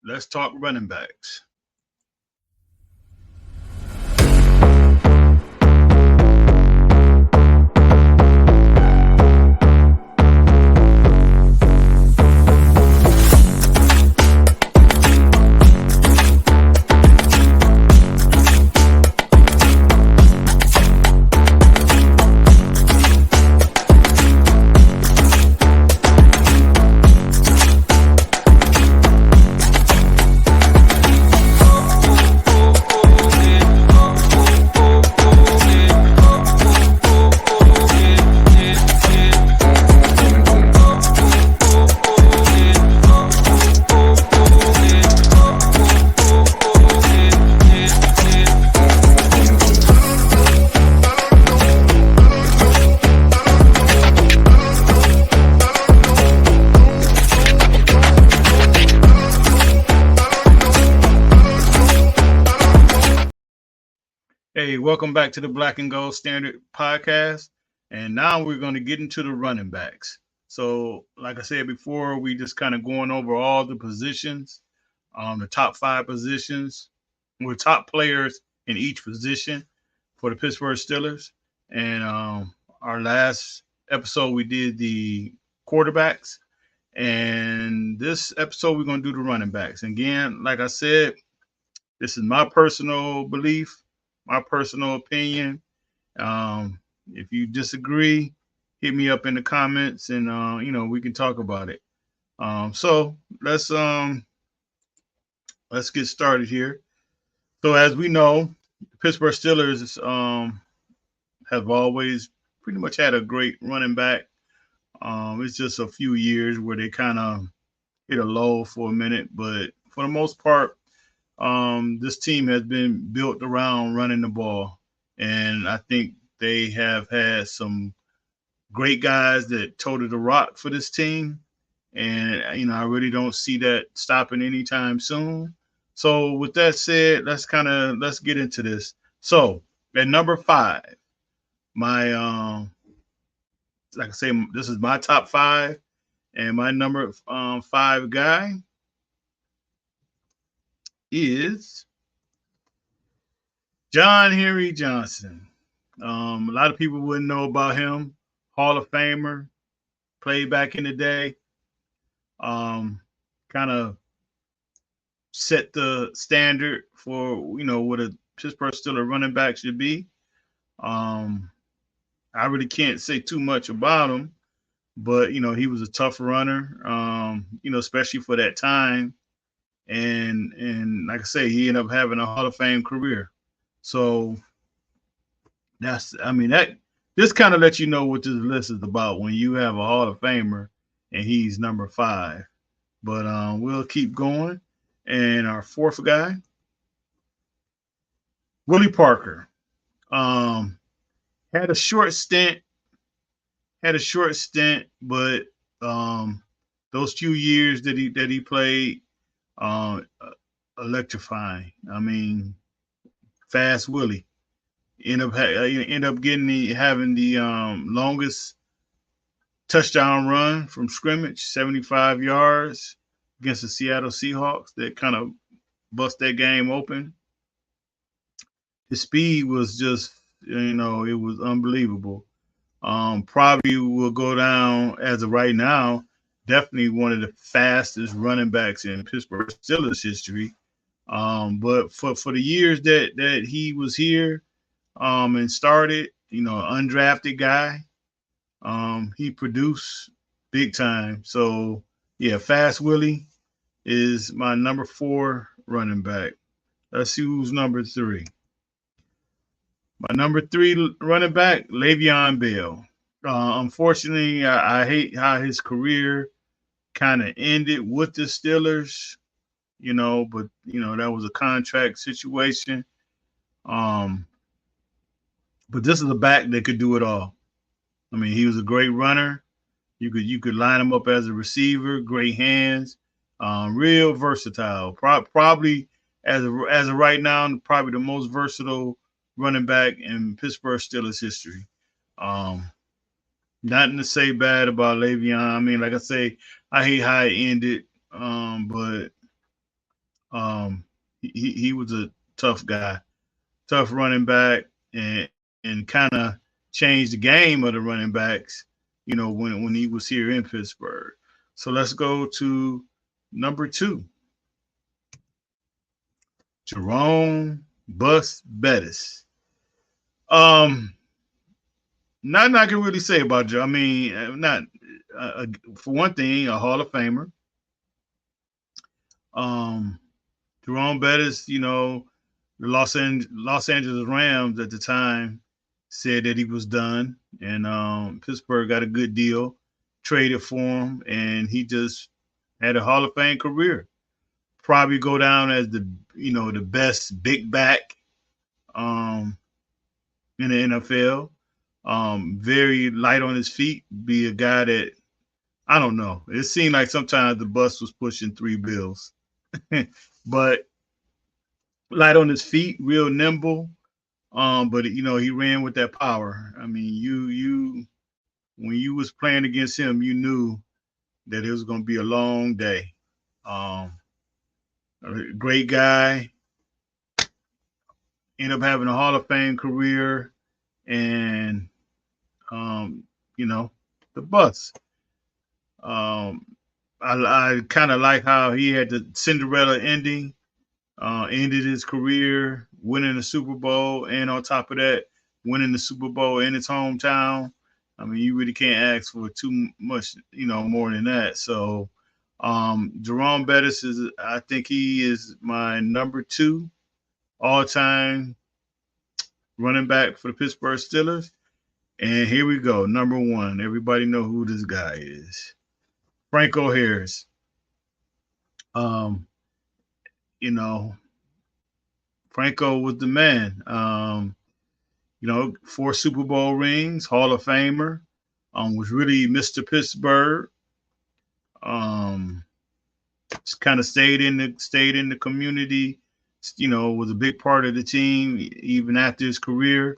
let's talk running backs. Hey, welcome back to the Black and Gold Standard podcast. And now we're going to get into the running backs. So, like I said before, we just kind of going over all the positions, the top five positions, with top players in each position for the Pittsburgh Steelers. And our last episode, we did the quarterbacks. And this episode, we're going to do the running backs. Again, like I said, this is my personal belief, my personal opinion. If you disagree, hit me up in the comments, and we can talk about it. So let's get started here. So as we know, the Pittsburgh Steelers have always pretty much had a great running back. It's just a few years where they kind of hit a lull for a minute, but for the most part, this team has been built around running the ball, and I think they have had some great guys that toted the rock for this team, and I really don't see that stopping anytime soon. So with that said, let's get into this. So at number 5, my like I say, this is my top 5, and my number 5 guy is John Henry Johnson. A lot of people wouldn't know about him. Hall of Famer, played back in the day. Kind of set the standard for what a Pittsburgh Steelers running back should be. I really can't say too much about him, but he was a tough runner. Especially for that time. And like I say, he ended up having a Hall of Fame career. So that just kind of lets you know what this list is about when you have a Hall of Famer and he's number 5. But we'll keep going. And our 4th guy, Willie Parker, had a short stint, but those few years that he played, electrifying. I mean, Fast Willie end up having the longest touchdown run from scrimmage, 75 yards against the Seattle Seahawks. That kind of bust that game open. His speed was just, it was unbelievable. Probably will go down as of right now, definitely one of the fastest running backs in Pittsburgh Steelers history. But for the years that he was here and started, undrafted guy, he produced big time. So yeah, Fast Willie is my number 4 running back. Let's see who's number 3. My number 3 running back, Le'Veon Bell. Unfortunately, I hate how his career kind of ended with the Steelers, but that was a contract situation. But this is a back that could do it all. I mean, he was a great runner. You could line him up as a receiver, great hands, real versatile. Probably as of right now, probably the most versatile running back in Pittsburgh Steelers history. Nothing to say bad about Le'Veon. I mean, like I say, I hate how it ended, but He was a tough guy, tough running back, and kind of changed the game of the running backs, when he was here in Pittsburgh. So let's go to number 2, Jerome Bus Bettis. Nothing I can really say about Joe. I mean, not for one thing, a Hall of Famer. Um, Jerome Bettis, the Los Angeles Rams at the time said that he was done, and Pittsburgh got a good deal, traded for him, and he just had a Hall of Fame career. Probably go down as the best big back in the NFL. Very light on his feet. Be a guy that I don't know. It seemed like sometimes the bus was pushing 3 bills, but light on his feet, real nimble. But he ran with that power. I mean, you when you was playing against him, you knew that it was going to be a long day. Um, a great guy. Ended up having a Hall of Fame career, and um, the bus. Um, I kind of like how he had the Cinderella ending. Ended his career winning the Super Bowl, and on top of that, winning the Super Bowl in his hometown. I mean, you really can't ask for too much, more than that. So, Jerome Bettis I think he is my number 2 all-time running back for the Pittsburgh Steelers. And here we go, number 1. Everybody know who this guy is. Franco Harris. You know, Franco was the man. 4 Super Bowl rings, Hall of Famer, was really Mr. Pittsburgh. Just kind of stayed in the community. Was a big part of the team even after his career.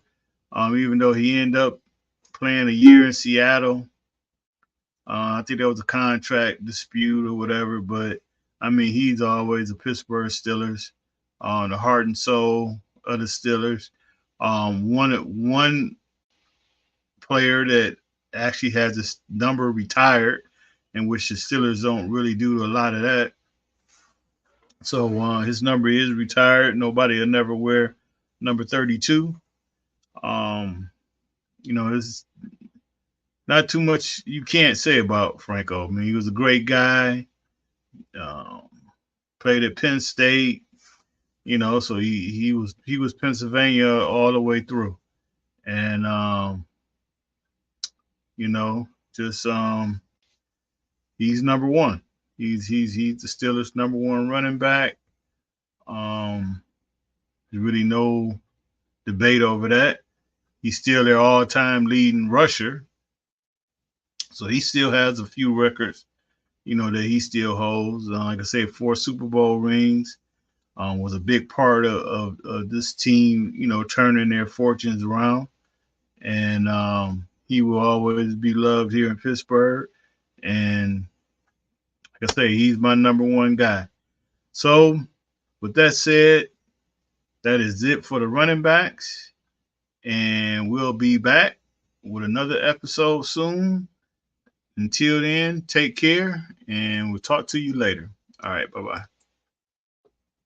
Even though he ended up playing a year in Seattle. I think there was a contract dispute or whatever, but I mean, he's always a Pittsburgh Steelers, the heart and soul of the Steelers. One player that actually has this number retired, in which the Steelers don't really do a lot of that. So his number is retired. Nobody will never wear number 32. There's not too much you can't say about Franco. I mean, he was a great guy. Played at Penn State, so he was Pennsylvania all the way through, and just he's number 1. He's the Steelers' number 1 running back. There's really no debate over that. He's still their all-time leading rusher, so he still has a few records that he still holds. Like I said, 4 Super Bowl rings, was a big part of this team, turning their fortunes around. And he will always be loved here in Pittsburgh. And like I say, he's my number 1 guy. So with that said, that is it for the running backs. And we'll be back with another episode soon. Until then, take care, and we'll talk to you later. All right, bye-bye.